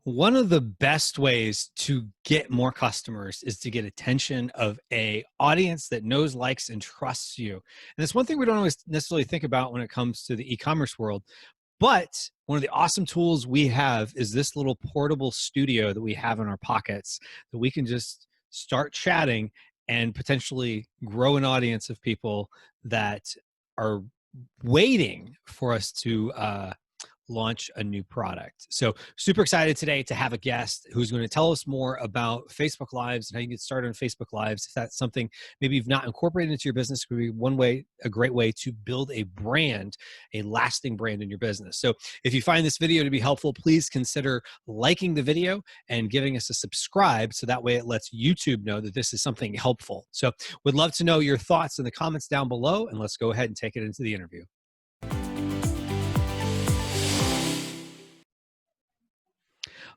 One of the best ways to get more customers is to get attention of a audience that knows, likes, and trusts you. And it's one thing we don't always necessarily think about when it comes to the e-commerce world. But one of the awesome tools we have is this little portable studio that we have in our pockets that we can just start chatting and potentially grow an audience of people that are waiting for us to launch a new product. So super excited today to have a guest who's going to tell us more about Facebook Lives and how you get started on Facebook Lives. If that's something maybe you've not incorporated into your business, it could be a great way to build a brand, a lasting brand in your business. So if you find this video to be helpful, please consider liking the video and giving us a subscribe so that way it lets YouTube know that this is something helpful. So would love to know your thoughts in the comments down below, and let's go ahead and take it into the interview.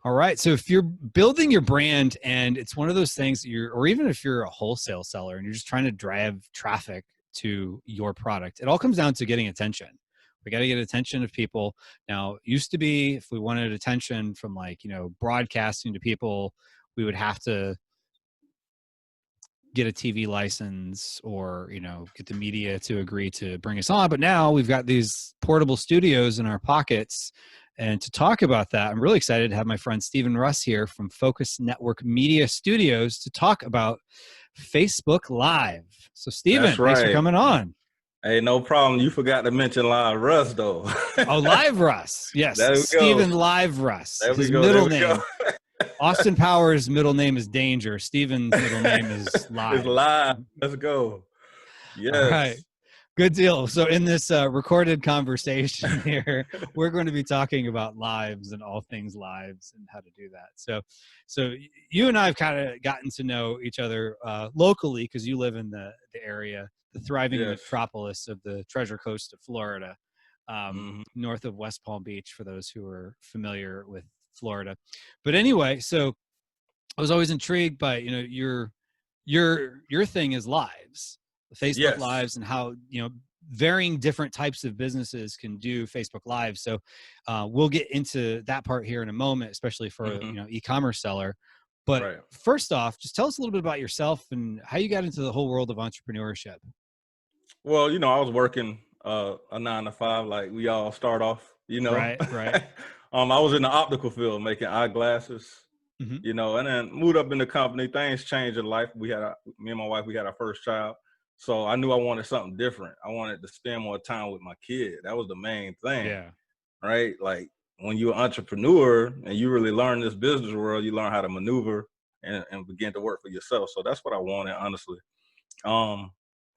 All right. So if you're building your brand and it's one of those things that or even if you're a wholesale seller and you're just trying to drive traffic to your product, it all comes down to getting attention. We got to get attention of people. Now, it used to be if we wanted attention from broadcasting to people, we would have to get a TV license or, get the media to agree to bring us on. But now we've got these portable studios in our pockets. And to talk about that, I'm really excited to have my friend Stephen Russ here from Focus Network Media Studios to talk about Facebook Live. So Stephen, thanks for coming on. Hey, no problem. You forgot to mention Live Russ, though. Oh, Live Russ. Yes, Stephen Live Russ. His middle name. Austin Powers' middle name is Danger. Stephen's middle name is Live. It's Live. Let's go. Yes. All right. Good deal. So in this recorded conversation here, we're going to be talking about lives and all things lives and how to do that. So you and I have kind of gotten to know each other locally because you live in the area, the thriving metropolis of the Treasure Coast of Florida, north of West Palm Beach, for those who are familiar with Florida. But anyway, so I was always intrigued by, your thing is lives. Facebook Lives and how, varying different types of businesses can do Facebook Live. So we'll get into that part here in a moment, especially for, e-commerce seller. But first off, just tell us a little bit about yourself and how you got into the whole world of entrepreneurship. Well, I was working a 9-to-5 like we all start off, Right. I was in the optical field making eyeglasses. And then moved up in the company. Things changed in life. Me and my wife, we had our first child. So I knew I wanted something different. I wanted to spend more time with my kid. That was the main thing. Yeah. Right. Like when you're an entrepreneur and you really learn this business world, you learn how to maneuver and begin to work for yourself. So that's what I wanted, honestly. And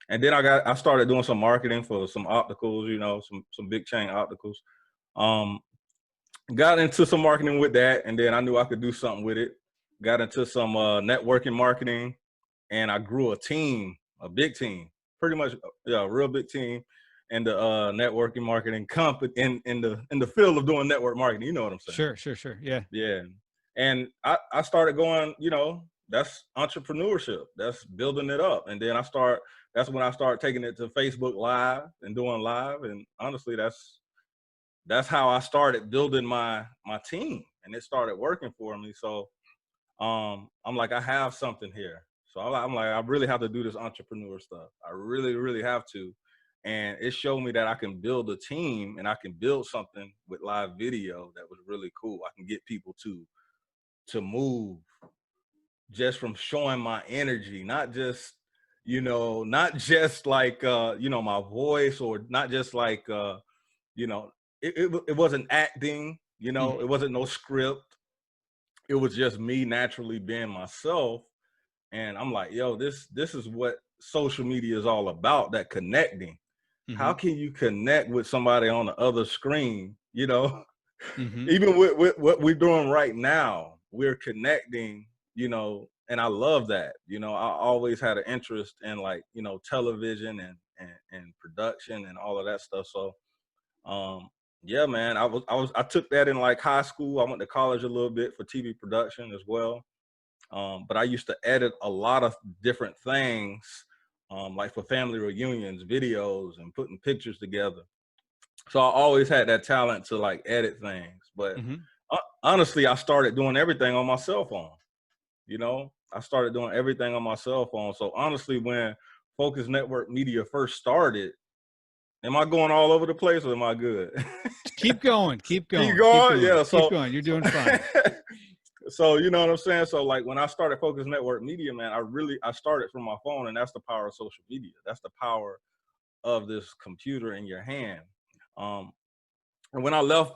then I started doing some marketing for some opticals, some big chain opticals. Got into some marketing with that, and then I knew I could do something with it. Got into some networking marketing, and I grew a team, a big team, pretty much, a real big team in the networking marketing company in the field of doing network marketing. You know what I'm saying? Sure. Yeah. Yeah. And I started going, that's entrepreneurship. That's building it up. And then that's when I started taking it to Facebook Live and doing live. And honestly, that's how I started building my team, and it started working for me. So I'm like, I have something here. So I'm like, I really have to do this entrepreneur stuff. I really, really have to. And it showed me that I can build a team and I can build something with live video that was really cool. I can get people to move just from showing my energy, not just, not just like, my voice, or not just like, it wasn't acting, it wasn't no script. It was just me naturally being myself. And I'm like, yo, this is what social media is all about, that connecting. How can you connect with somebody on the other screen, Even with what we're doing right now, we're connecting, and I love that. I always had an interest in television and production and all of that stuff. So yeah, man, I took that in like high school. I went to college a little bit for TV production as well. But I used to edit a lot of different things, like for family reunions, videos, and putting pictures together. So I always had that talent to like edit things. But Honestly, I started doing everything on my cell phone. I started doing everything on my cell phone. So honestly, when Focus Network Media first started, am I going all over the place or am I good? Keep going, keep Keep going, keep going? going, Yeah. keep So, going. You're so, doing fine. so you know what I'm saying? So like when I started Focus Network Media, man, I started from my phone, and that's the power of social media. That's the power of this computer in your hand. Um, and when I left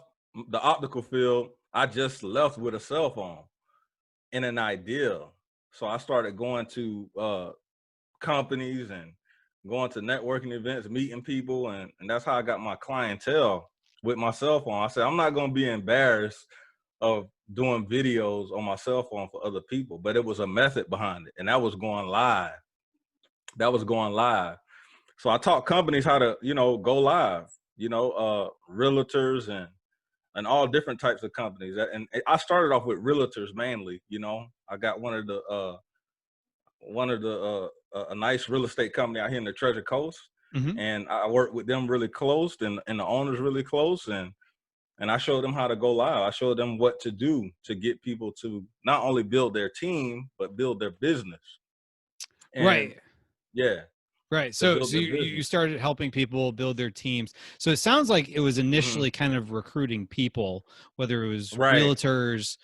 the optical field, I just left with a cell phone and an idea. So I started going to companies and going to networking events, meeting people, and that's how I got my clientele with my cell phone. I said, I'm not going to be embarrassed of doing videos on my cell phone for other people, but it was a method behind it, and that was going live. So I taught companies how to, go live, realtors and all different types of companies. And I started off with realtors mainly. I got a nice real estate company out here in the Treasure Coast, Mm-hmm. and I worked with them really close, and the owners really close, and I showed them how to go live. I showed them what to do to get people to not only build their team but build their business. And Right. yeah, Right. to So build so their you business. started helping people build their teams. So it sounds like it was Hmm. initially kind of recruiting people, whether it was Right. realtors,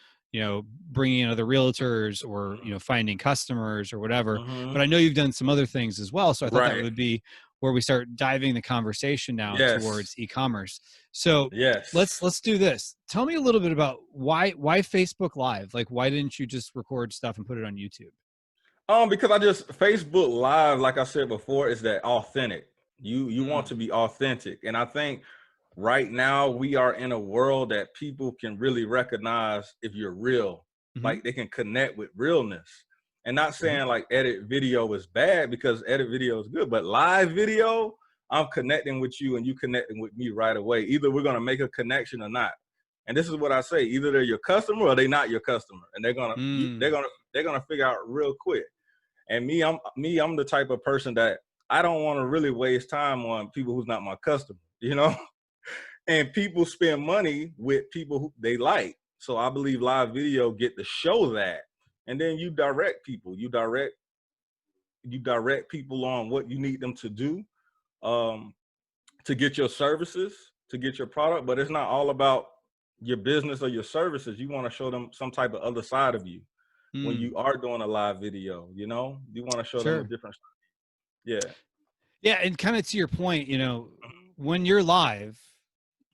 bringing in other realtors, or, finding customers or whatever. Hmm. But I know you've done some other things as well. So I thought that Right. would be where we start diving the conversation now Yes. towards e-commerce. So let's Yes. let's do this. Tell me a little bit about why Facebook Live? Like, why didn't you just record stuff and put it on YouTube? Because I just Facebook Live, like I said before, is that authentic. You want Mm. to be authentic, and I think right now we are in a world that people can really recognize if you're real. Mm-hmm. Like they can connect with realness, and not Right. saying like edit video is bad, because edit video is good, but live video, I'm connecting with you and you connecting with me right away. Either we're gonna make a connection or not. And this is what I say: either they're your customer or they're not your customer, and Mm. they're gonna figure out real quick. And I'm the type of person that I don't want to really waste time on people who's not my customer. And people spend money with people who they like. So I believe live video get to show that. And then you direct people on what you need them to do, um, to get your services, to get your product. But it's not all about your business or your services. You want to show them some type of other side of you when Mm. you are doing a live video. You want to show them a Sure. different. Yeah. Yeah, and kind of to your point, when you're live,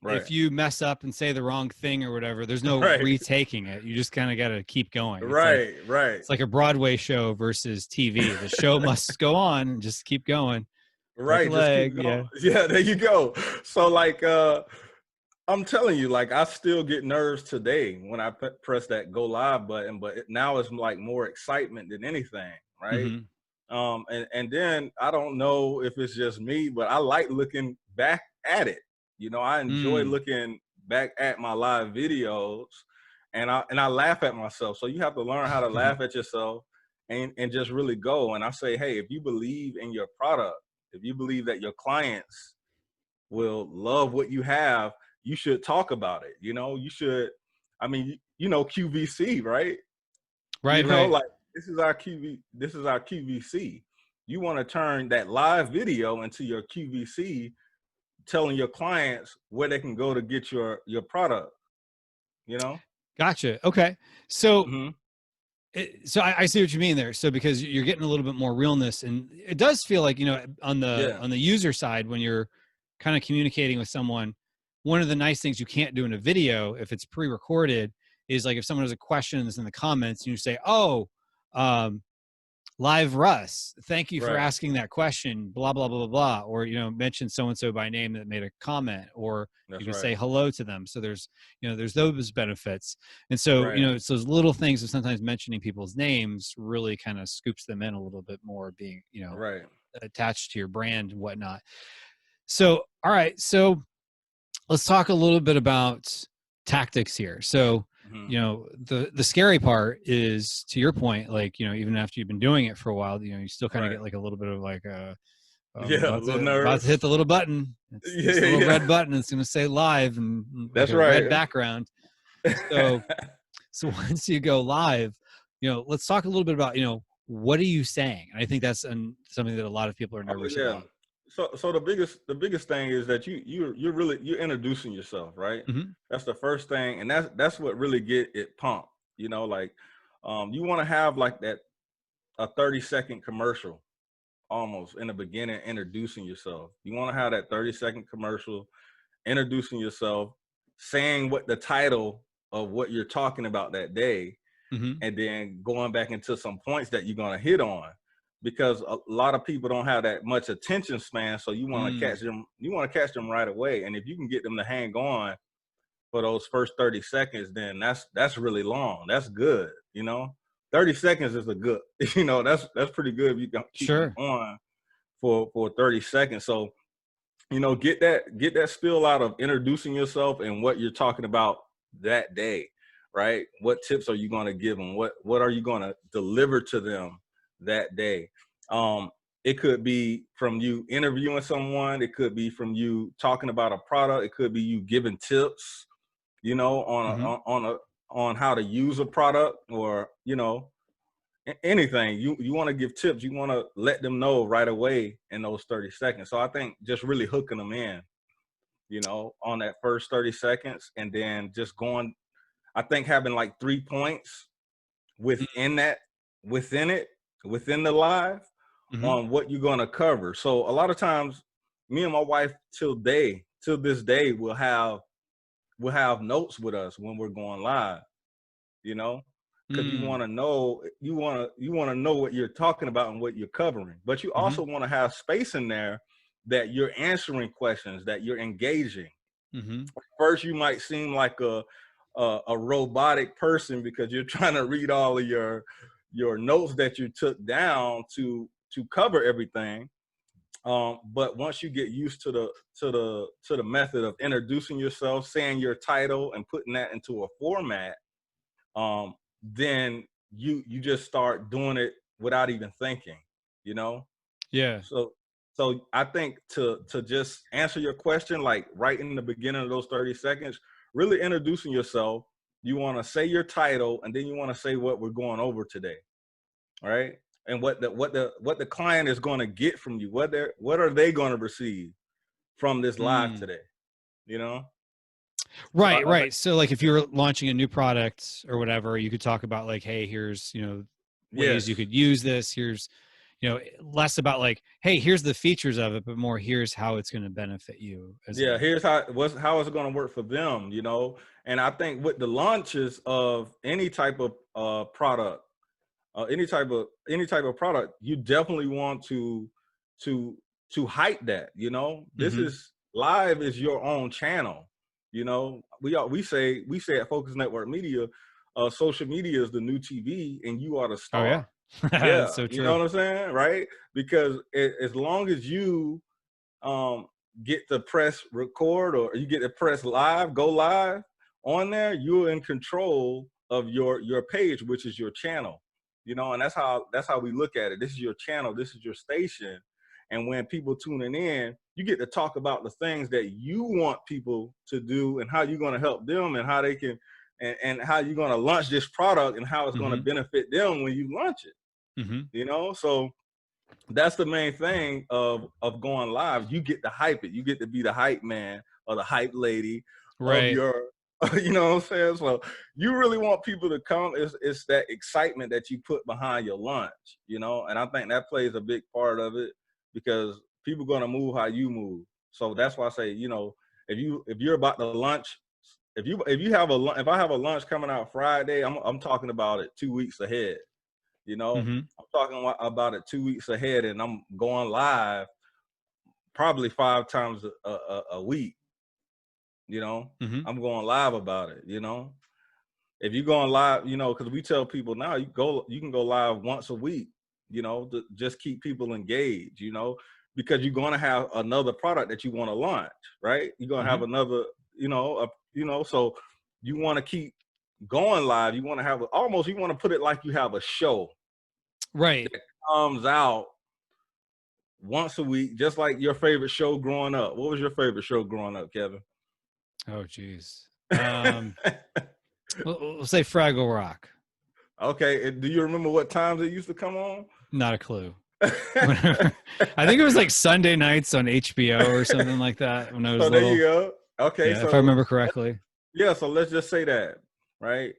Right. if you mess up and say the wrong thing or whatever, there's no Right. retaking it. You just kind of got to keep going. It's like Right. Right. it's like a Broadway show versus TV. The show must go on and just keep going. Break a Right. Just keep leg, going. yeah. Yeah, there you go. So like I'm telling you, like I still get nerves today when I press that go live button, but now it's like more excitement than anything, right? Hmm. And then I don't know if it's just me, but I like looking back at it. I enjoy Mm. looking back at my live videos, and I laugh at myself. So you have to learn how to laugh at yourself and just really go. And I say, hey, if you believe in your product, if you believe that your clients will love what you have, you should talk about it. You should. I mean, QVC, right? Right, right. Like this is our QVC. You want to turn that live video into your QVC, telling your clients where they can go to get your product, you know? Gotcha. Okay. So Hmm. I see what you mean there. So because you're getting a little bit more realness, and it does feel like, on the Yeah. user side, when you're kind of communicating with someone, one of the nice things you can't do in a video, if it's pre-recorded, is like if someone has a question that's in the comments and you say, oh, um, live Russ, thank you for Right. asking that question, blah, blah, blah, blah, blah, or, mention so-and-so by name that made a comment, or you That's can right. say hello to them. So there's those benefits. And so, Right. it's those little things of sometimes mentioning people's names really kind of scoops them in a little bit more, being, Right. attached to your brand and whatnot. So, all right. So let's talk a little bit about tactics here. So, Hmm. the scary part is, to your point, like, even after you've been doing it for a while, you still kind of Right. get like a little bit of like I'm Yeah. A about little to hit nerves. the little button. It's Yeah. this little Yeah. red button. It's going to say live and like That's a red right. background. So, so once you go live, let's talk a little bit about, what are you saying? And I think that's something that a lot of people are Oh nervous yeah. about. So the biggest thing is that you're introducing yourself, right? Hmm. That's the first thing, and that's what really get it pumped. Like you want to have like that a 30-second commercial almost in the beginning introducing yourself. You want to have that 30-second commercial introducing yourself, saying what the title of what you're talking about that day, Hmm. and then going back into some points that you're going to hit on, because a lot of people don't have that much attention span, so Mm. you want to catch them right away. And if you can get them to hang on for those first 30 seconds, then that's really long. That's good. 30 seconds is a good, that's pretty good if you can keep them Sure. on for 30 seconds. So get that spill out of introducing yourself and what you're talking about that day, right? What tips are you going to give them? What are you going to deliver to them that day? um it could be from you interviewing someone, it could be from you talking about a product, it could be you giving tips, on Hmm. on how to use a product, or anything. You want to give tips, you want to let them know right away in those 30 seconds. So I think just really hooking them in, on that first 30 seconds, and then just going, I think having like 3 points within that, within it, within the live, Hmm. on what you're going to cover. So a lot of times me and my wife till this day will have notes with us when we're going live, you know, because you Mm. want to know, you want to know what you're talking about and what you're covering, but you Hmm. also want to have space in there that you're answering questions, that you're engaging. Hmm. First you might seem like a robotic person because you're trying to read all of your notes that you took down to cover everything. But once you get used to the method of introducing yourself, saying your title, and putting that into a format, um, then you just start doing it without even thinking, you know. Yeah. So I think to just answer your question, like right in the beginning of those 30 seconds, really introducing yourself, you want to say your title, and then you want to say what we're going over today, all right? And what the client is going to get from you, what are they going to receive from this live Mm. today, you know? So Right, I think, right. So like if you you're know, launching a new product or whatever, you could talk about like, hey, here's, ways you yes. could use this. Here's, less about like, hey, here's the features of it, but more here's how it's going to benefit you as Yeah, a. here's how it's going to work for them, And I think with the launches of any type of product, any type of product, you definitely want to to hype that. This Hmm. is live is your own channel. We say at Focus Network Media, social media is the new TV, and you are the Oh yeah. star. That's Yeah, so you know true. what I'm saying, right? Because as long as you um get to press record, or you get to press live, go live on there, you're in control of your page, which is your channel. And that's how we look at it. This is your channel, this is your station. And when people tuning in, you get to talk about the things that you want people to do, and how you're going to help them, and how they can, and how you're going to launch this product, and how it's going to Hmm. benefit them when you launch it. Hmm. So that's the main thing of going live. You get to hype it. You get to be the hype man or the hype lady of Right. your, you know what I'm saying? So you really want people to come. It's that excitement that you put behind your launch, and I think that plays a big part of it, because people gonna move how you move. So that's why I say, if you're about to lunch, if I have a lunch coming out Friday, I'm talking about it 2 weeks ahead. Hmm. I'm talking about it 2 weeks ahead, and I'm going live probably 5 times a week. You know, Hmm. I'm going live about it. If you're going live, because we tell people now, you can go live once a week. To just keep people engaged. Because you're going to have another product that you want to launch, right? You're going to have Hmm. another, so you want to keep going live. You want to have almost, you want to put it like you have a show Right. that comes out once a week, just like your favorite show growing up. What was your favorite show growing up, Kevin? Oh geez. We'll say Fraggle Rock. Okay, and do you remember what times it used to come on? Not a clue. I think it was like Sunday nights on HBO or something like that when I was So there you little. go. Okay, Yeah, if I so remember correctly. yeah, so let's just say that, right?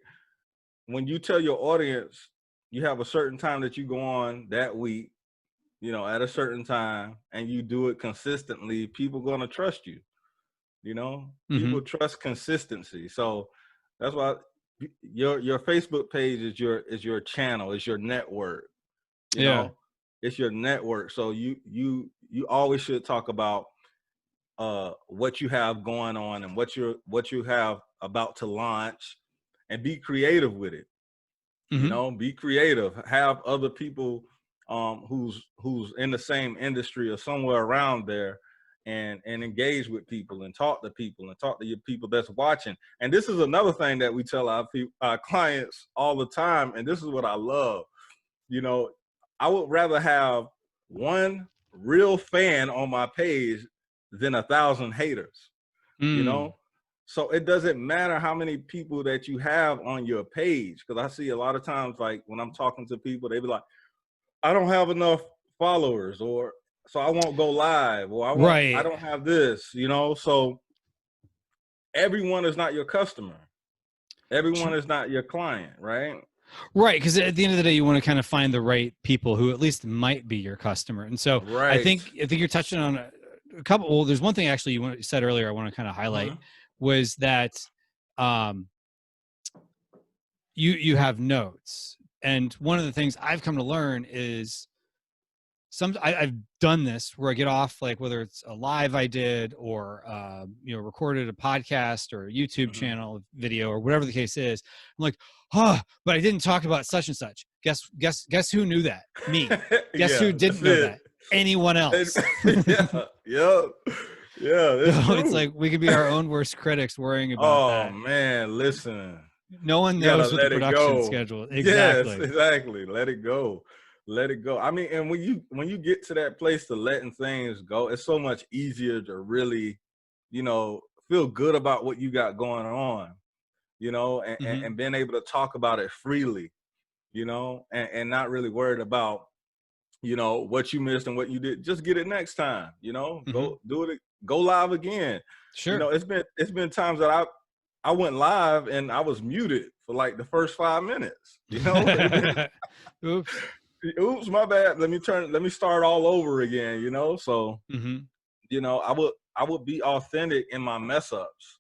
When you tell your audience you have a certain time that you go on that week, at a certain time, and you do it consistently, people gonna trust you. Mm-hmm. People trust consistency. So that's why your Facebook page is your channel, is your network. You Yeah. know, it's your network. So you always should talk about what you have going on and what you have about to launch, and be creative with it. Mm-hmm. Be creative, have other people who's in the same industry or somewhere around there, and engage with people and talk to people and talk to your people that's watching. And this is another thing that we tell our clients all the time, and this is what I love. you know I would rather have one real fan on my page than 1,000 haters. you Mm. know so it doesn't matter how many people that you have on your page, because I see a lot of times, like when I'm talking to people, they be like, I don't have enough followers, or so I won't go live, or I Right. don't have this. So everyone is not your customer, everyone is not your client, right? Right, because at the end of the day, you want to kind of find the right people who at least might be your customer. And so Right. I think you're touching on a couple. Well, there's one thing actually you said earlier I want to kind of highlight Mhm. was that um, you have notes, and one of the things I've come to learn is I've done this where I get off, like whether it's a live I did or recorded a podcast or a YouTube Mhm. channel video or whatever the case is. I'm like, oh, but I didn't talk about such and such. Guess who knew that? Me. Guess Yeah, who didn't that's know it. that? Anyone else. Yeah, yeah, yeah, it's So it's true. like we could be our own worst critics worrying about Oh that. man, listen. No one You gotta knows what the let it production go. schedule. Yes, Exactly. exactly. Let it go. Let it go. I mean, and when you get to that place to letting things go, it's so much easier to really, you know, feel good about what you got going on, Hmm. and being able to talk about it freely, and not really worried about, what you missed and what you did. Just get it next time, Hmm. go do it, go live again. Sure. It's been times that I went live and I was muted for like the first 5 minutes. Oops. Oops, my bad. Let me start all over again. So Hmm. I would be authentic in my mess ups.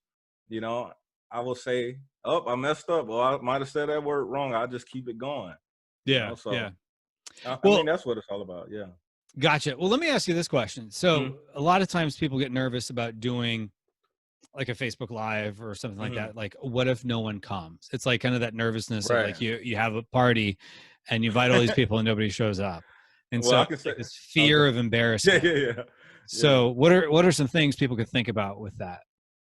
You know, I will say, "Oh, I messed up," or I might have said that word wrong. I'll just keep it going. Yeah. Yeah. So I mean Well, that's what it's all about. Yeah. gotcha. Well, let me ask you this question. So, Mhm. a lot of times people get nervous about doing like a Facebook Live or something like Mhm. that. Like, what if no one comes? It's like kind of that nervousness of Right. like you have a party and you invite all these people and nobody shows up, and Well, so I it's can say, like this okay. fear of Yeah, embarrassment. yeah, yeah, yeah. So, what are some things people could think about with that?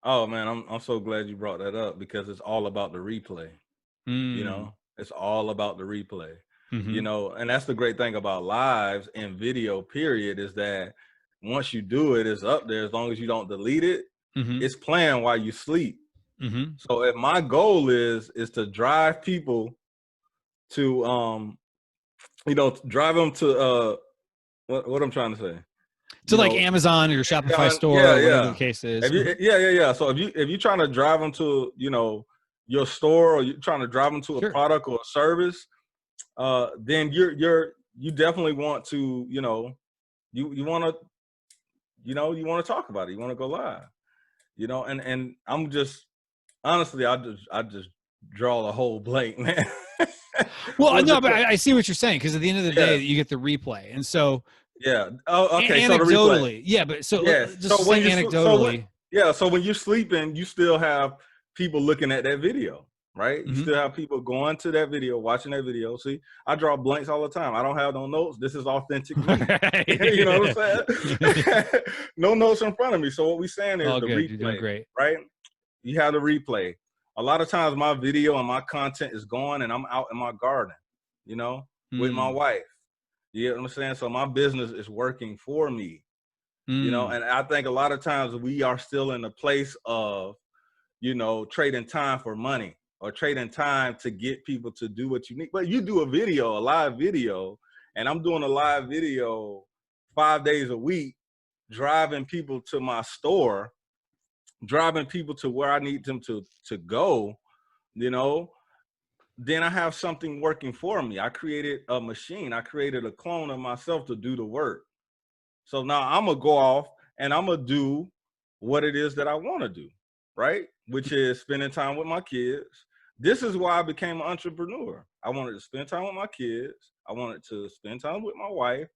Oh man, I'm so glad you brought that up, because it's all about the replay. Mm. It's all about the replay. Hmm. And that's the great thing about lives and video. Period, is that once you do it, it's up there. As long as you don't delete it, Hmm. it's playing while you sleep. Hmm. So if my goal is to drive people to drive them to what I'm trying to say. To You like know, Amazon or your Shopify store Yeah, or whatever the yeah. case is. If you, yeah, yeah, yeah. So if you're trying to drive them to, your store, or you're trying to drive them to a Sure. product or a service, then you definitely want to, you want to, you want to talk about it. You want to go live, and I'm just, honestly, I just draw the whole blank, man. Well, What was no, the but question? I see what you're saying because at the end of the day, Yeah, you get the replay, and so yeah. Oh, okay. So the replay. anecdotally, yeah. But so Yes. just So when saying you so what? anecdotally. Yeah. So when you're sleeping, you still have people looking at that video, right? You Hmm. still have people going to that video, watching that video. See, I draw blanks all the time. I don't have no notes. This is authentic me. You know what I'm saying? No notes in front of me. So what we saying is All the good. You're doing replay, great. right? You have the replay. A lot of times my video and my content is going, and I'm out in my garden, you know, with my Mm. wife. You know what I'm saying? So my business is working for me, Mm. and I think a lot of times we are still in a place of, trading time for money. or trading time to get people to do what you need. But you do a live video, and I'm doing a live video 5 days a week, driving people to my store, driving people to where I need them to go, you know, then I have something working for me. I created a machine. I created a clone of myself to do the work. So now I'm going to go off and I'm going to do what it is that I want to do, right? Which is spending time with my kids. This is why I became an entrepreneur. I wanted to spend time with my kids. I wanted to spend time with my wife.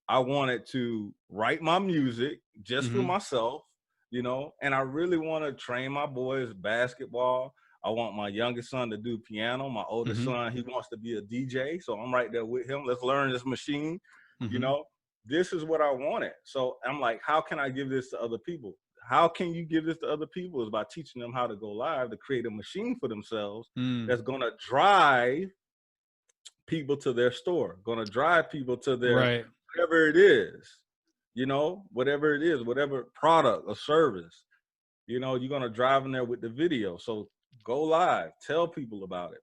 I wanted to write my music just for myself, you know, and I really want to train my boys basketball. I want my youngest son to do piano. My oldest son, he wants to be a DJ. So I'm right there with him. Let's learn this machine. You know, this is what I wanted. So I'm like, how can I give this to other people? How can you give this to other people? Is by teaching them how to go live, to create a machine for themselves that's going to drive people to their store, going to drive people to their whatever it is, you know, whatever it is, whatever product or service, you know, you're going to drive them there with the video. So go live, tell people about it.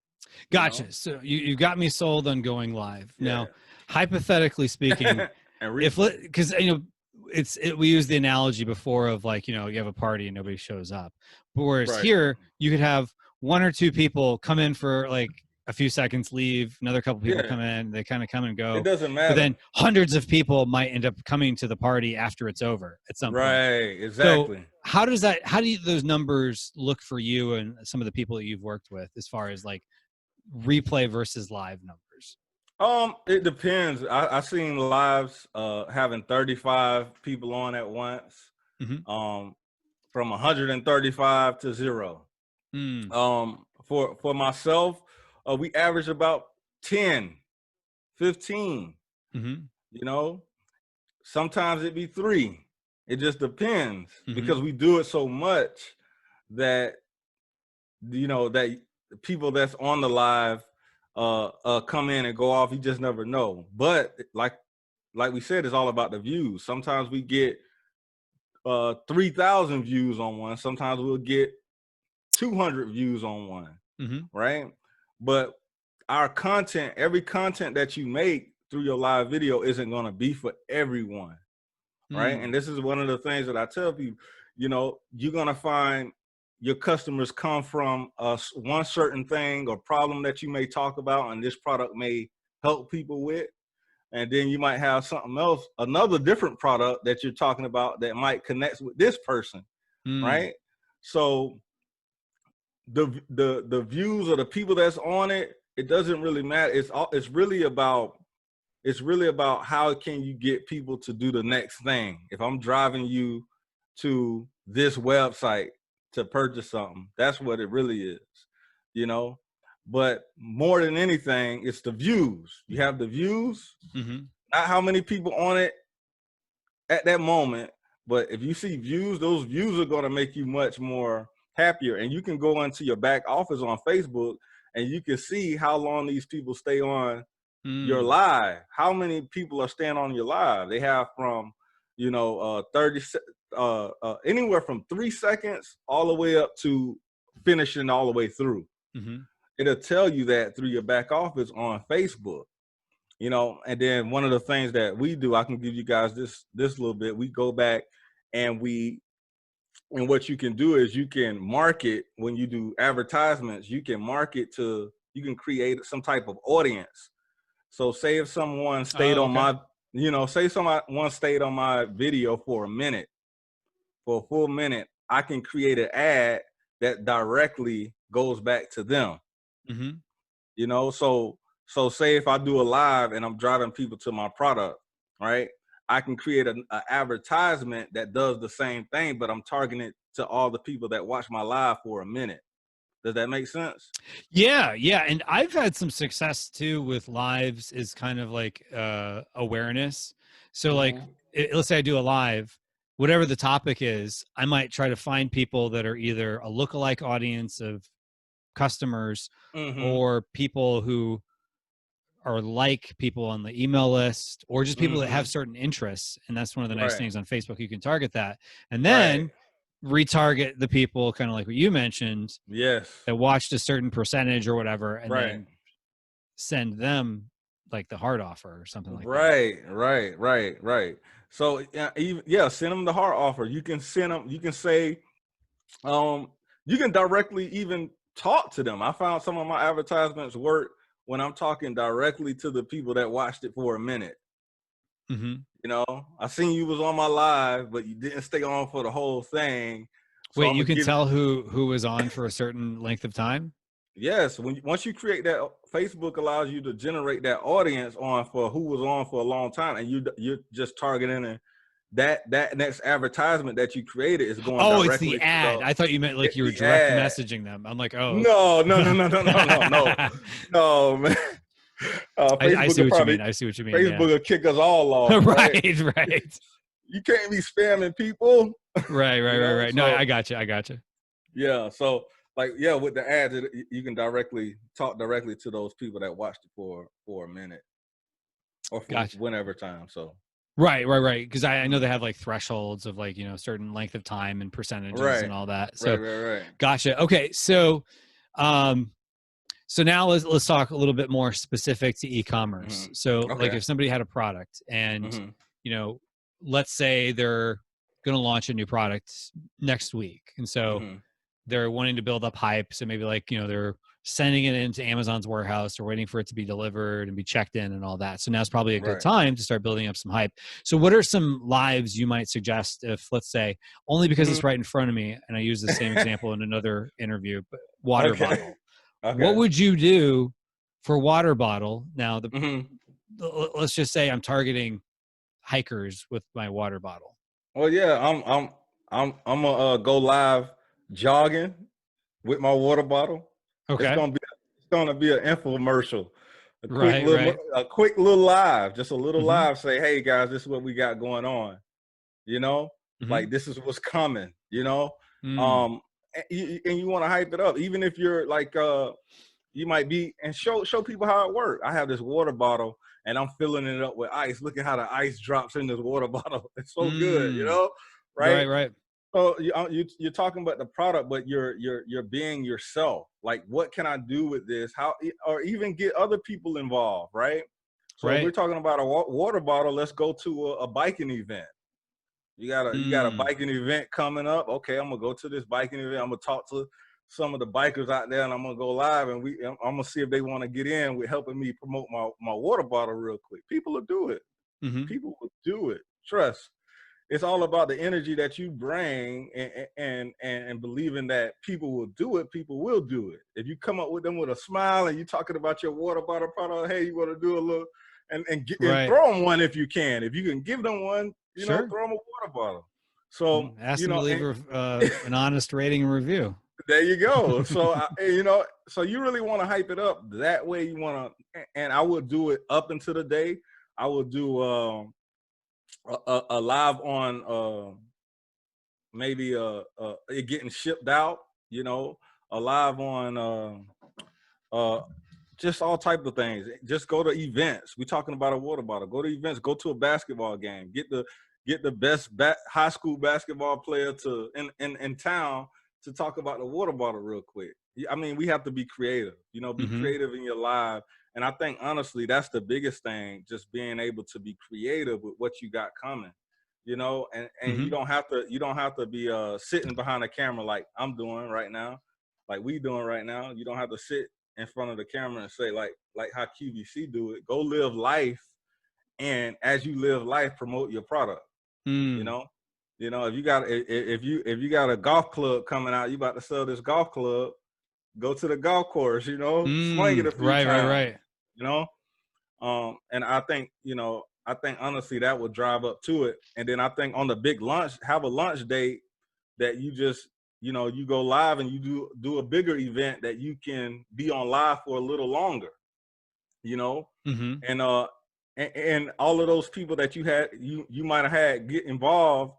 Gotcha. Know? So you got me sold on going live. Yeah. Now, hypothetically speaking, because we use the analogy before of like, you know, you have a party and nobody shows up, but whereas here you could have one or two people come in for like a few seconds, leave, another couple people come in, they kind of come and go. It doesn't matter. But then hundreds of people might end up coming to the party after it's over at some point. Right, exactly. So how do those numbers look for you and some of the people that you've worked with as far as like replay versus live numbers? It depends. I seen lives having 35 people on at once. From 135 to 0. For myself, we average about 10, 15. You know, sometimes it be 3. It just depends because we do it so much that, you know, that people that's on the live come in and go off. You just never know. But like we said, it's all about the views. Sometimes we get 3,000 views on one. Sometimes we'll get 200 views on one, right? But our content, every content that you make through your live video isn't going to be for everyone, right? And this is one of the things that I tell people, you know, you're going to find your customers come from one certain thing or problem that you may talk about, and this product may help people with. And then you might have something else, another different product that you're talking about that might connect with this person, right? So the views or the people that's on it, it doesn't really matter. It's really about how can you get people to do the next thing. If I'm driving you to this website to purchase something, that's what it really is, you know. But more than anything, it's the views. You have the views, not how many people on it at that moment. But if you see views, those views are going to make you much more happier. And you can go into your back office on Facebook and you can see how long these people stay on your live. How many people are staying on your live? They have from, you know, anywhere from 3 seconds all the way up to finishing all the way through. It'll tell you that through your back office on Facebook, you know. And then one of the things that we do, I can give you guys this little bit. We go back and what you can do is you can market when you do advertisements. You can market you can create some type of audience. So say if someone stayed on my, you know, say someone stayed on my video for a full minute, I can create an ad that directly goes back to them. You know, so say if I do a live and I'm driving people to my product, right? I can create an advertisement that does the same thing, but I'm targeting it to all the people that watch my live for a minute. Does that make sense? Yeah. And I've had some success too with lives is kind of like awareness. So like, let's say I do a live, whatever the topic is, I might try to find people that are either a lookalike audience of customers or people who are like people on the email list or just people that have certain interests. And that's one of the nice things on Facebook. You can target that. And then retarget the people, kind of like what you mentioned, Yes. that watched a certain percentage or whatever, and Right. then send them like the hard offer or something like that. Right. So send them the hard offer. You can send them. You can say, you can directly even talk to them. I found some of my advertisements work when I'm talking directly to the people that watched it for a minute. Mm-hmm. You know, I seen you was on my live, but you didn't stay on for the whole thing. So Wait, I'm you gonna can give it. tell who was on for a certain length of time? Yes, once you create that, Facebook allows you to generate that audience on for who was on for a long time, and you're just targeting that next advertisement that you creted is going Oh, it's the directly to ad. I thought you meant like you were the direct ad. messaging them. I'm like, oh, No, man. I Facebook see will what you probably mean. I see what you mean. Yeah. Facebook will kick us all off, right? Right, right. You can't be spamming people, Right. No, So I got you. yeah, so like with the ads, you can directly talk directly to those people that watched it for a minute or for Gotcha. whenever time. So Right. Because I know they have like thresholds of like, certain length of time and percentages and right, all that. right, So right, right. gotcha. Okay. Um, so now let's talk a little bit more specific to e-commerce. So like Okay. if somebody had a product and, hmm you know, let's say they're going to launch a new product next week. And so hmm they're wanting to build up hype. So maybe like, they're sending it into Amazon's warehouse or waiting for it to be delivered and be checked in and all that. So now's probably a good Right. time to start building up some hype. So what are some lives you might suggest if, let's say, only because hmm it's right in front of me, and I use the same example in another interview, but water Okay. bottle. What Okay. would you do for water bottle? Now, hmm let's just say I'm targeting hikers with my water bottle. Well, yeah, I'm gonna go live jogging with my water bottle. Okay. It's gonna be an infomercial, Right. a quick little live, just a little Mm-hmm. live. Say, hey guys, this is what we got going on. You know, Mm-hmm. like this is what's coming. Mm. And you want to hype it up, even if you're like you might be, and show people how it works. I have this water bottle and I'm filling it up with ice. Look at how the ice drops in this water bottle. It's so good, Mm. right? Right. So you're talking about the product, but you're being yourself. Like, what can I do with this? How, or even get other people involved, right? So if we're Right. talking about a water bottle, let's go to a biking event. You got a Mm. biking event coming up. Okay, I'm gonna go to this biking event. I'm gonna talk to some of the bikers out there, and I'm gonna go live, and I'm gonna see if they want to get in with helping me promote my water bottle real quick. People will do it. Mm-hmm. People will do it. Trust. It's all about the energy that you bring, and believing that people will do it. People will do it. If you come up with them with a smile and you're talking about your water bottle product, hey, you want to do a little, and Right. throw them one if you can. If you can give them one, Sure. throw them a water bottle. So Ask them to leave an honest rating and review. there you go. So so you really want to hype it up that way. You want to, and I will do it up until the day. I will do a live on maybe it getting shipped out, a live on just all type of things. Just go to events. We're talking about a water bottle. Go to events. Go to a basketball game. Get the best high school basketball player in town to talk about the water bottle real quick. I mean, we have to be creative. Be Mm-hmm. creative in your live. And I think honestly, that's the biggest thing. Just being able to be creative with what you got coming. And Mm-hmm. you don't have to be sitting behind a camera like I'm doing right now, like we doing right now. You don't have to sit in front of the camera and say like how QVC do it. Go live life, and as you live life, promote your product. You Mm. know, if you got a golf club coming out, you about to sell this golf club. Go to the golf course. Swing it a few times. Right. You know, and I think honestly that would drive up to it. And then I think on the big launch, have a launch date that you just, you go live and you do a bigger event that you can be on live for a little longer, you know, Mm-hmm. and and all of those people that you might have had get involved,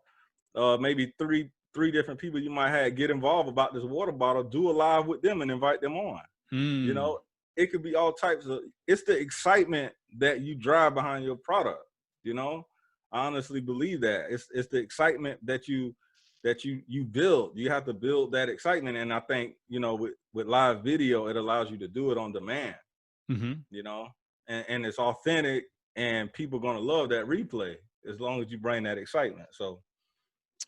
maybe three different people you might have get involved about this water bottle, do a live with them and invite them on. You Mm. know, it could be all types of, it's the excitement that you drive behind your product. I honestly believe that it's the excitement that you that you build. You have to build that excitement. And I think, you know, with live video, it allows you to do it on demand, Mhm. you know, and it's authentic, and people are going to love that replay as long as you bring that excitement. So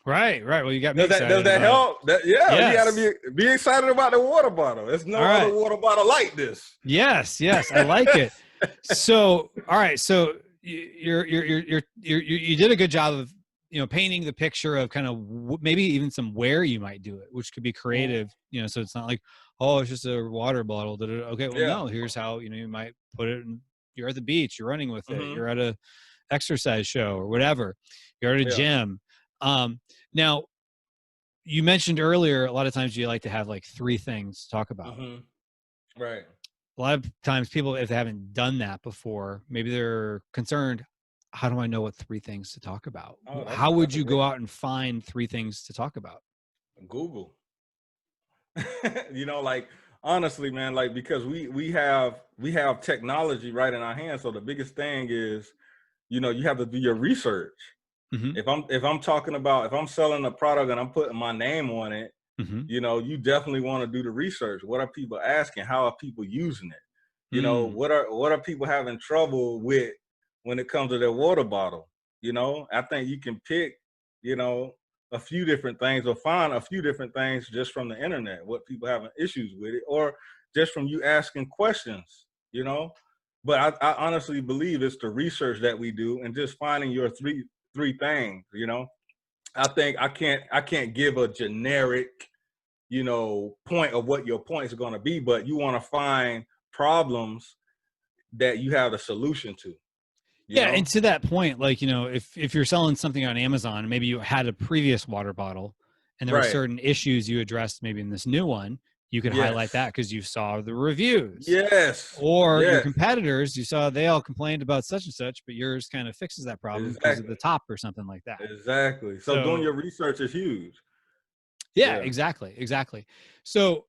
Right, right. Well, you got me does excited that about it. help? Yeah, you got to Yes. be excited about the water bottle. There's All no other right. water bottle like this. Yes, yes, I like it. So, all right, so you did a good job of, you know, painting the picture of kind of maybe even some where you might do it, which could be Mhm. creative, you know, so it's not like, oh, it's just a water bottle. Okay, well, Yeah. no, here's how, you know, you might put it in, you're at the beach, you're running with it, Hmm. you're at a exercise show or whatever, you're at a Yeah. gym. Now you mentioned earlier, a lot of times you like to have like three things to talk about. Hmm. Right. A lot of times people, if they haven't done that before, maybe they're concerned, how do I know what three things to talk about? Oh, How would that's a you go great out and find three things to talk about? Google. You know, like honestly, man, like because we have technology right in our hands. So the biggest thing is, you know, you have to do your research. Hmm. If I'm talking about, if I'm selling a product and I'm putting my name on it, Hmm. you know, you definitely want to do the research. What are people asking? How are people using it? You know, Mm. what are people having trouble with when it comes to their water bottle? You know, I think you can pick, you know, a few different things or find a few different things just from the internet, what people having issues with it, or just from you asking questions, you know. But I honestly believe it's the research that we do and just finding your three things, you know. I think I can't give a generic, you know, point of what your point is going to be, but you want to find problems that you have a solution to, you Yeah, and know? to that point, like, you know, if you're selling something on Amazon, maybe you had a previous water bottle and there were Right. certain issues you addressed maybe in this new one, you could highlight that Yes. because you saw the reviews. Yes. Or your Yes. competitors, you saw they all complained about such and such, but yours kind of fixes that problem because of Exactly. the top or something like that. Exactly. So doing So your research is huge. yeah, Yeah. exactly, exactly. So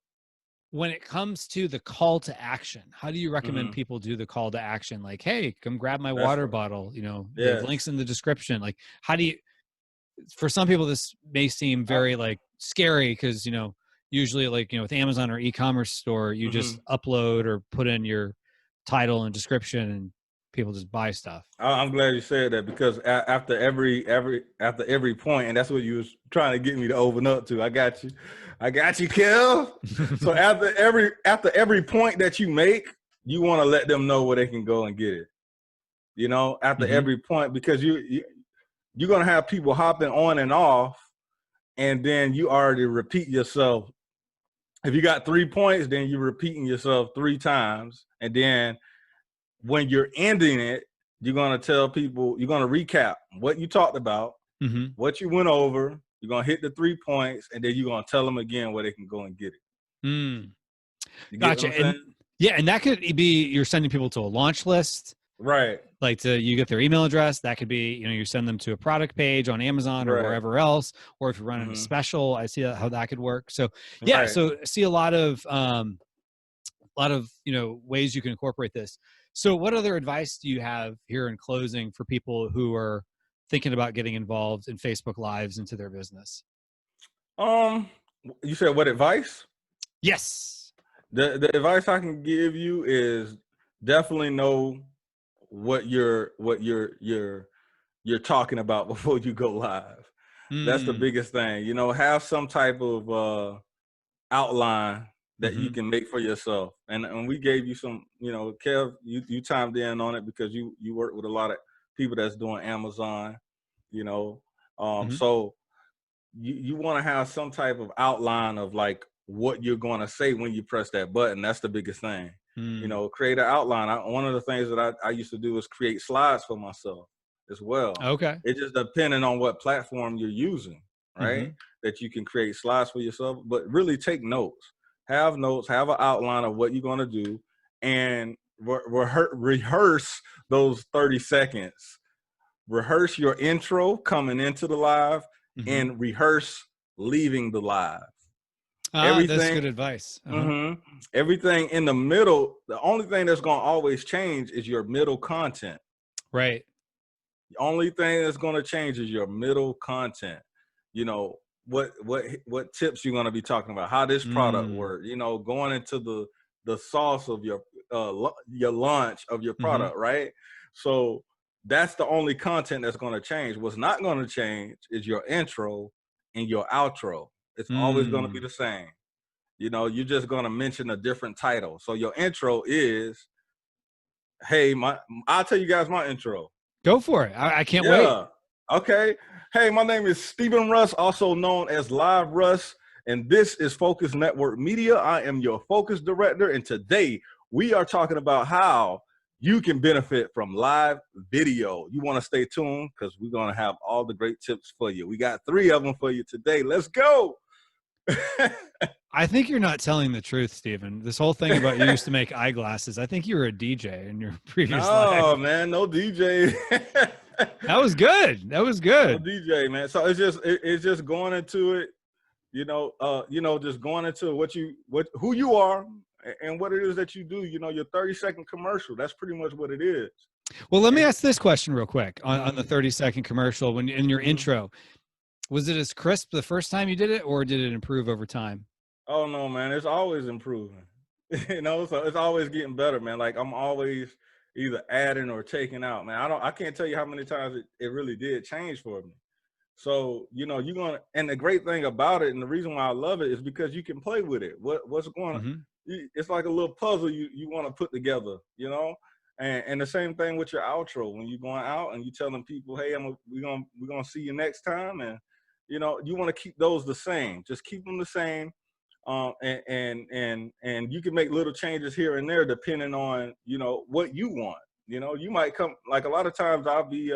when it comes to the call to action, how do you recommend Hmm. people do the call to action? Like, hey, come grab my That's water what. bottle. You know, the Yes. links in the description. Like, how do you? For some people, this may seem I, very like scary because, you know, usually like, you know, with Amazon or e-commerce store, you just mhm. upload or put in your title and description, and people just buy stuff. I'm glad you said that because after every point, and that's what you was trying to get me to open up to. I got you, Kev. So after every point that you make, you want to let them know where they can go and get it. You know, after Hmm. every point, because you're gonna have people hopping on and off, and then you already repeat yourself. If you got 3 points, then you're repeating yourself 3 times, and then when you're ending it, you're going to tell people, you're going to recap what you talked about, Hmm. what you went over. You're going to hit the 3 points, and then you're going to tell them again where they can go and get it. Mm. You get what Gotcha. I'm And saying? yeah, and that could be you're sending people to a launch list, Right. like to you get their email address. That could be, you know, you send them to a product page on Amazon or Right. wherever else, or if you're running a Hmm. special, I see how that could work. So yeah, Right. so I see a lot of, you know, ways you can incorporate this. So what other advice do you have here in closing for people who are thinking about getting involved in Facebook Lives into their business? Um, you said what advice? Yes. The advice I can give you is definitely know what you're talking about before you go live. That's the Mm. biggest thing. You know, have some type of outline that you Mm-hmm. can make for yourself. And we gave you some, you know, Kev, you chimed in on it because you work with a lot of people that's doing Amazon, you know. Mm-hmm. So you want to have some type of outline of like what you're going to say when you press that button. That's the biggest thing. You Mm. know, create an outline. One of the things that I used to do was create slides for myself as well. Okay. It's just depending on what platform you're using, Mm-hmm. right? That you can create slides for yourself, but really take notes. Have notes, have an outline of what you're going to do, and rehearse those 30 seconds. Rehearse your intro coming into the live Mm-hmm. and rehearse leaving the live. Ah, that's Everything, good advice. Uh-huh. mhm, everything in the middle, the only thing that's going to always change is your middle content. Right. The only thing that's going to change is your middle content. You know, what tips you're going to be talking about, how this product Mm. works, going into the sauce of your launch of your Mm-hmm. product, right? So that's the only content that's going to change. What's not going to change is your intro and your outro. It's always going to be Mm. the same. You're just going to mention a different title. So your intro is, hey, I'll tell you guys my intro. Go for it. I can't wait. Yeah. Okay. Hey, my name is Stephen Russ, also known as Live Russ, and this is Focus Network Media. I am your Focus Director, and today we are talking about how you can benefit from live video. You want to stay tuned because we're going to have all the great tips for you. We got 3 of them for you today. Let's go. I think you're not telling the truth, Stephen. This whole thing about you used to make eyeglasses. I think you were a DJ in your previous life. No, man, no DJ. That was good. That was No good. DJ, man. So it's just going into it, just going into who you are and what it is that you do. Your 30-second commercial. That's pretty much what it is. Well, let me ask this question real quick on the Mhm. 30-second commercial. When in your intro, was it as crisp the first time you did it, or did it improve over time? Oh no, man, it's always improving. So it's always getting better, man. Like I'm always either adding or taking out, man. I can't tell you how many times it really did change for me. So, you're gonna, and the great thing about it, and the reason why I love it is because you can play with it. What's going on? Mm-hmm. It's like a little puzzle you want to put together, And the same thing with your outro when you're going out and you telling people, hey, we're gonna see you next time, and you want to keep those the same. Just keep them the same. And you can make little changes here and there depending on what you want. You might come, like a lot of times I'll be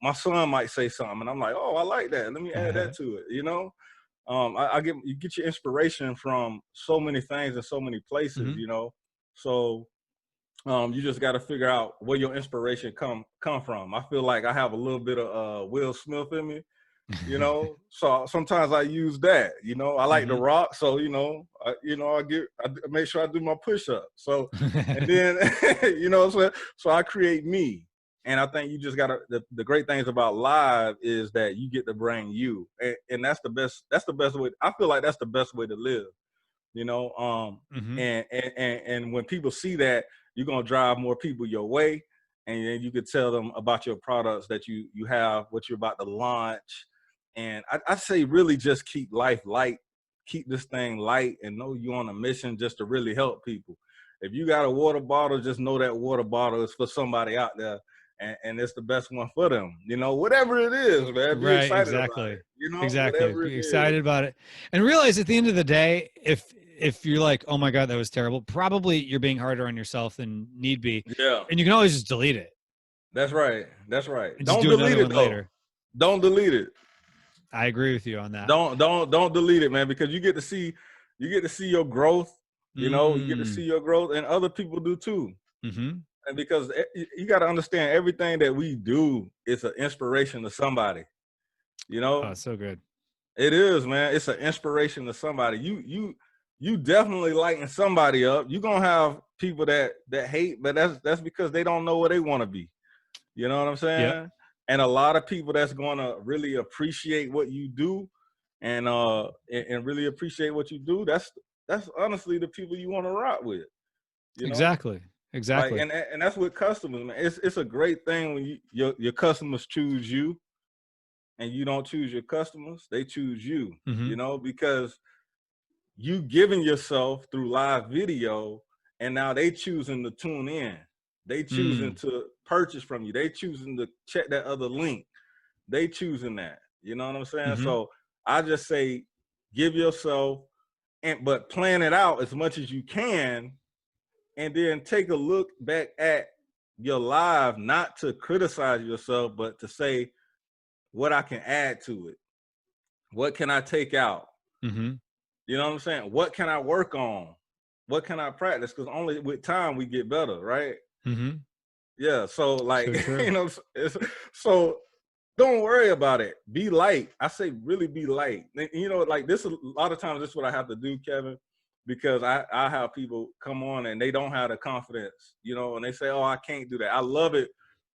my son might say something and I'm like, oh, I like that, let me add that to it. You get your inspiration from so many things and so many places. Mm-hmm. So you just got to figure out where your inspiration come from. I feel like I have a little bit of Will Smith in me. So sometimes I use that. I like to Mm-hmm. rock, so I make sure I do my push-up. So and then so I create me. And I think you just gotta, the great things about live is that you get to bring you, and that's the best way. I feel like that's the best way to live. you know Mm-hmm. and when people see that, you're going to drive more people your way, and then you could tell them about your products that you have, what you're about to launch. And I say really just keep life light, keep this thing light, and know you're on a mission just to really help people. If you got a water bottle, just know that water bottle is for somebody out there, and it's the best one for them. Whatever it is, man, be Right. excited about Exactly. it. Exactly. Whatever it Be is. excited about it, and realize at the end of the day, if you're like, oh my God, that was terrible, probably you're being harder on yourself than need be, Yeah, and you can always just delete it that's right. That's right. and just Don't do another delete it one though. later. Don't delete it. I agree with you on that. Don't delete it, man, because you get to see your growth. You get to see Mm. your growth, and other people do too. Mm-hmm. And because you got to understand, everything that we do is an inspiration to somebody. You Oh, know, so good. it is, man. It's an inspiration to somebody. You definitely lighten somebody up. You're gonna have people that hate, but that's because they don't know where they want to be. You know what I'm Yep. saying? And a lot of people that's gonna really appreciate what you do, and really appreciate what you do. That's honestly the people you want to rock with. You know, Exactly. like, Exactly. and that's with customers, man. It's a great thing when your customers choose you, and you don't choose your customers; they choose you. Mm-hmm. Because you giving yourself through live video, and now they choosing to tune in. They choosing Mm. to purchase from you. They choosing to check that other link. They choosing that. You know what I'm saying? Mm-hmm. So I just say, give yourself, but plan it out as much as you can, and then take a look back at your live, not to criticize yourself, but to say what I can add to it. What can I take out? Mm-hmm. You know what I'm saying? What can I work on? What can I practice? Because only with time we get better, right? Mm-hmm. Yeah. So like, So true. so don't worry about it. Be light. I say really be light. Like this, a lot of times this is what I have to do, Kevin, because I have people come on and they don't have the confidence, and they say, oh, I can't do that. I love it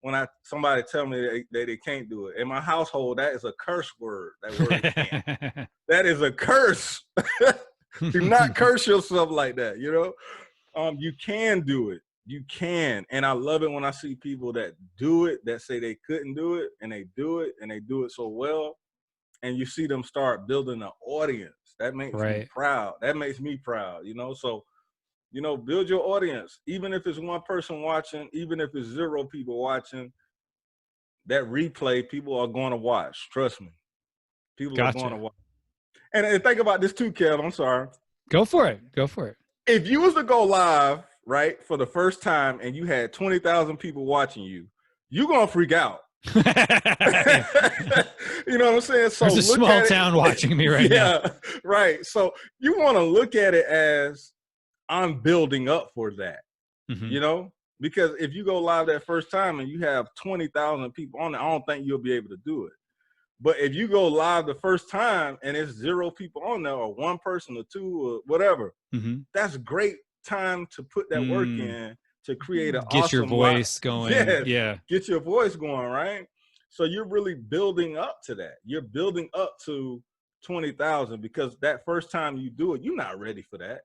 when somebody tell me they can't do it. In my household, that is a curse word. That word can't. That is a curse. Do not curse yourself like that. You can do it. You can. And I love it when I see people that do it, that say they couldn't do it, and they do it, and they do it so well. And you see them start building an audience. That makes me proud. That makes me proud, So, build your audience. Even if it's one person watching, even if it's 0 people watching, that replay, people are going to watch. Trust me. People are going to watch. And think about this too, Kev. I'm sorry. Go for it. Go for it. If you was to go live, right, for the first time and you had 20,000 people watching you, you're going to freak out. You know what I'm saying? So there's a small town watching me right now. Yeah, right. So you want to look at it as I'm building up for that, because if you go live that first time and you have 20,000 people on it, I don't think you'll be able to do it. But if you go live the first time and it's 0 people on there, or 1 person or 2 or whatever, that's great time to put that work in to create an get your voice going. Yeah. Get your voice going, right? So you're really building up to that. You're building up to 20,000 because that first time you do it, you're not ready for that.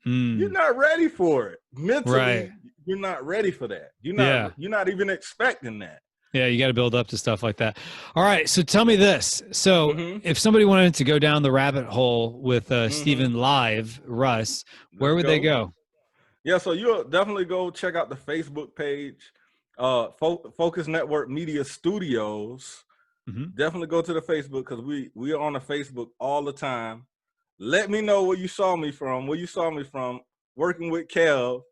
You're not ready for it. Mentally, you're not ready for that. You're not even expecting that. Yeah, you got to build up to stuff like that. All right, so tell me this. So if somebody wanted to go down the rabbit hole with Stephen live, Russ, where would they go? Yeah, so you'll definitely go check out the Facebook page, Focus Network Media Studios. Definitely go to the Facebook because we are on the Facebook all the time. Let me know where you saw me from, working with Kev,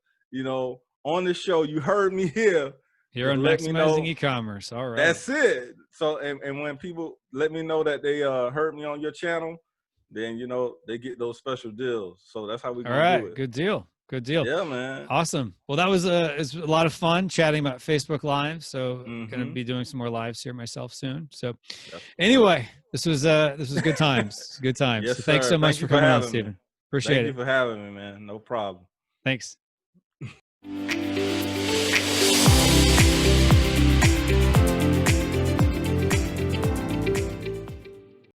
on the show. You heard me here. Here on Maximizing E-Commerce. All right. That's it. So, and when people let me know that they heard me on your channel, then, they get those special deals. So that's how we do it. All right. Good deal. Good deal. Yeah, man. Awesome. Well, that was it's a lot of fun chatting about Facebook Live. So going to be doing some more lives here myself soon. So anyway, this was good times. Good times. Yes, so thanks so much for coming on, Stephen. Appreciate it. Thank you for having me, man. No problem. Thanks.